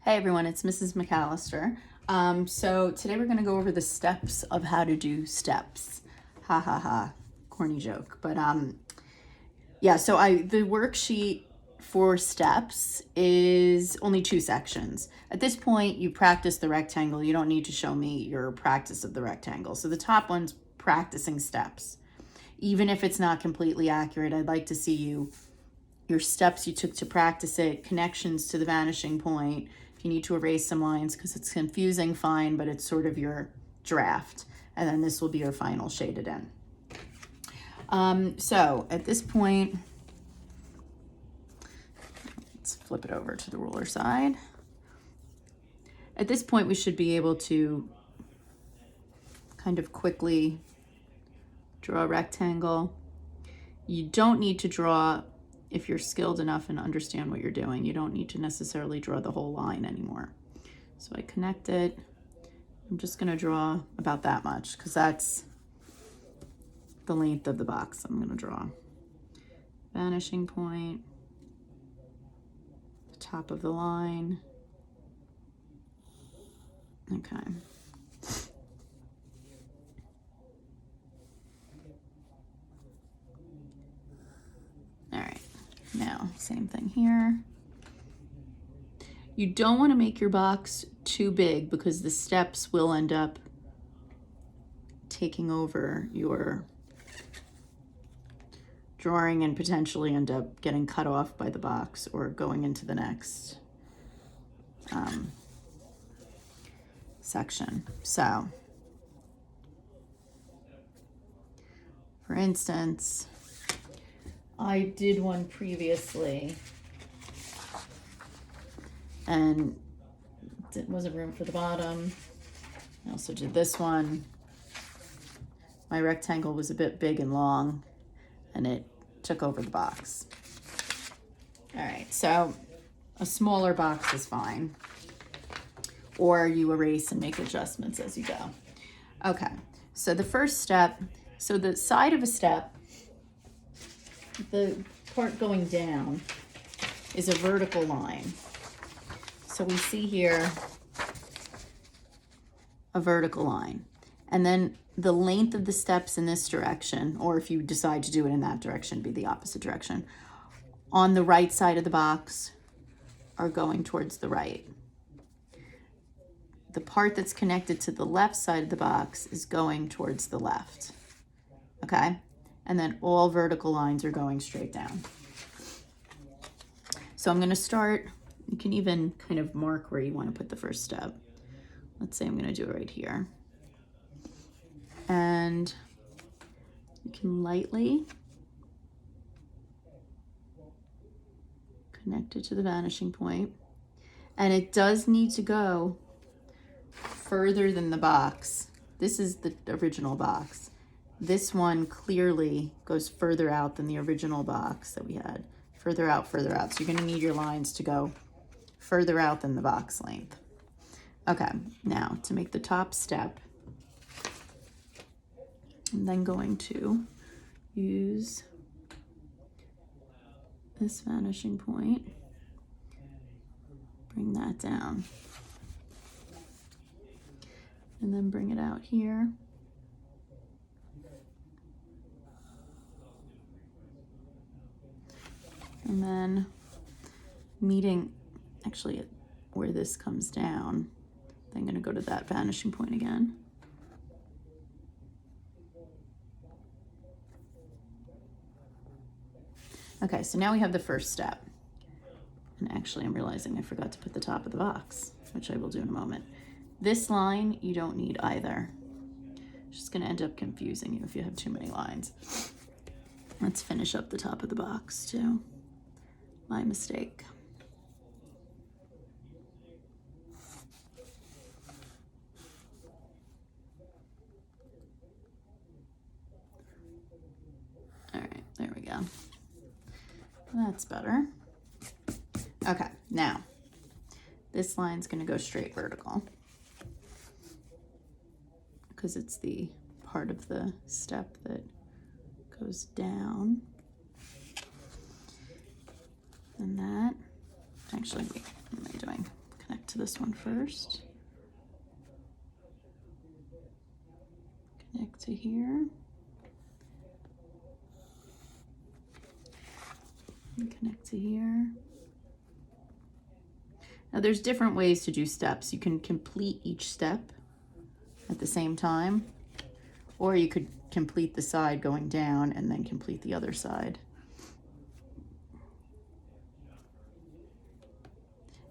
Hey everyone, it's Mrs. McAllister. So today we're going to go over the steps of how to do steps. Ha ha ha, corny joke. But yeah, so the worksheet for steps is only 2 sections. At this point, you practice the rectangle. You don't need to show me your practice of the rectangle. So the top one's practicing steps. Even if it's not completely accurate, I'd like to see your steps you took to practice it, connections to the vanishing point. If you need to erase some lines because it's confusing, fine, but it's sort of your draft. And then this will be your final shaded in. So at this point, let's flip it over to the ruler side. At this point, we should be able to kind of quickly draw a rectangle. You don't need to draw, if you're skilled enough and understand what you're doing, you don't need to necessarily draw the whole line anymore. So I connect it. I'm just going to draw about that much because that's the length of the box I'm going to draw. Vanishing point, the top of the line. Okay. All right. Now, same thing here. You don't want to make your box too big because the steps will end up taking over your drawing and potentially end up getting cut off by the box or going into the next section. So, for instance, I did one previously and it wasn't room for the bottom. I also did this one. My rectangle was a bit big and long and it took over the box. All right, so a smaller box is fine. Or you erase and make adjustments as you go. Okay, so the first step, so the side of a step, the part going down is a vertical line. So we see here a vertical line. And then the length of the steps in this direction, or if you decide to do it in that direction, be the opposite direction, on the right side of the box are going towards the right. The part that's connected to the left side of the box is going towards the left. Okay? And then all vertical lines are going straight down. So I'm going to start, you can even kind of mark where you want to put the first step. Let's say I'm going to do it right here. And you can lightly connect it to the vanishing point. And it does need to go further than the box. This is the original box. This one clearly goes further out than the original box that we had. Further out, further out. So you're going to need your lines to go further out than the box length. Okay, now to make the top step, I'm then going to use this vanishing point, bring that down, and then bring it out here. And then meeting, actually where this comes down, I'm going to go to that vanishing point again. Okay, so now we have the first step. And actually I'm realizing I forgot to put the top of the box, which I will do in a moment. This line, you don't need either. It's just going to end up confusing you if you have too many lines. Let's finish up the top of the box too. My mistake. All right, there we go. That's better. Okay, now this line's going to go straight vertical because it's the part of the step that goes down. And that, actually, wait, what am I doing? Connect to this one first. Connect to here. And connect to here. Now there's different ways to do steps. You can complete each step at the same time, or you could complete the side going down and then complete the other side.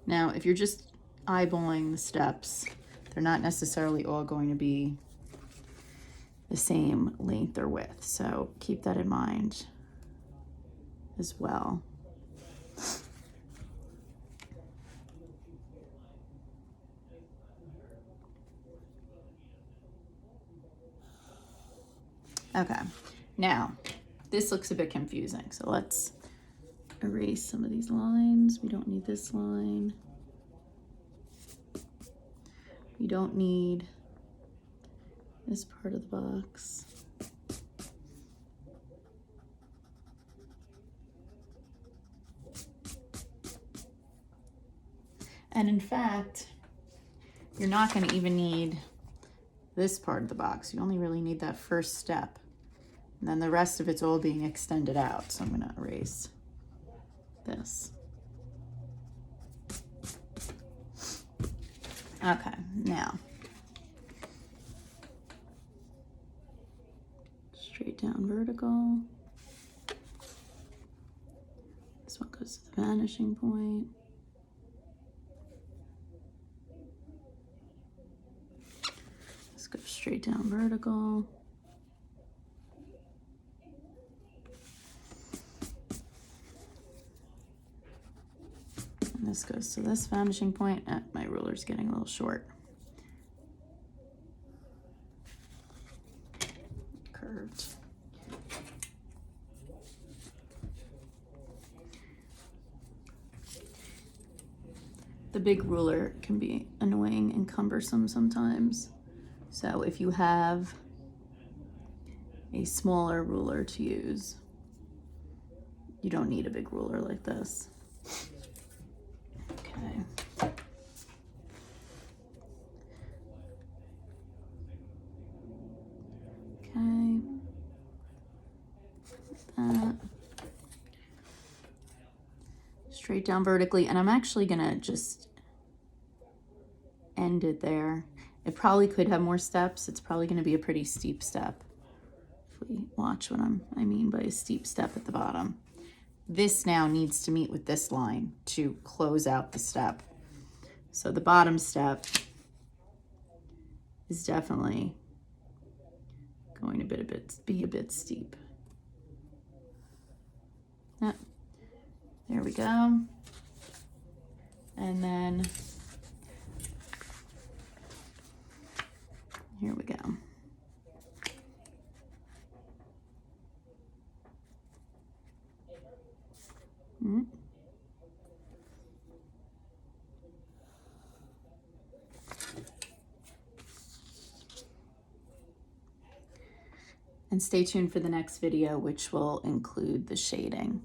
Now, if you're just eyeballing the steps, they're not necessarily all going to be the same length or width, so keep that in mind as well. Okay, now this looks a bit confusing, so let's erase some of these lines. We don't need this line. We don't need this part of the box. And in fact, you're not going to even need this part of the box. You only really need that first step. And then the rest of it's all being extended out. So I'm going to erase this. Okay, now straight down vertical. This one goes to the vanishing point. Let's go straight down vertical. And this goes to this vanishing point. My ruler's getting a little short. Curved. The big ruler can be annoying and cumbersome sometimes. So if you have a smaller ruler to use, you don't need a big ruler like this. Okay. Okay. That. Straight down vertically, and I'm actually gonna just end it there. It probably could have more steps. It's probably gonna be a pretty steep step. If we watch what I mean by a steep step at the bottom. This now needs to meet with this line to close out the step. So the bottom step is definitely going to be a bit steep. Yep. There we go. And then here we go. And stay tuned for the next video, which will include the shading.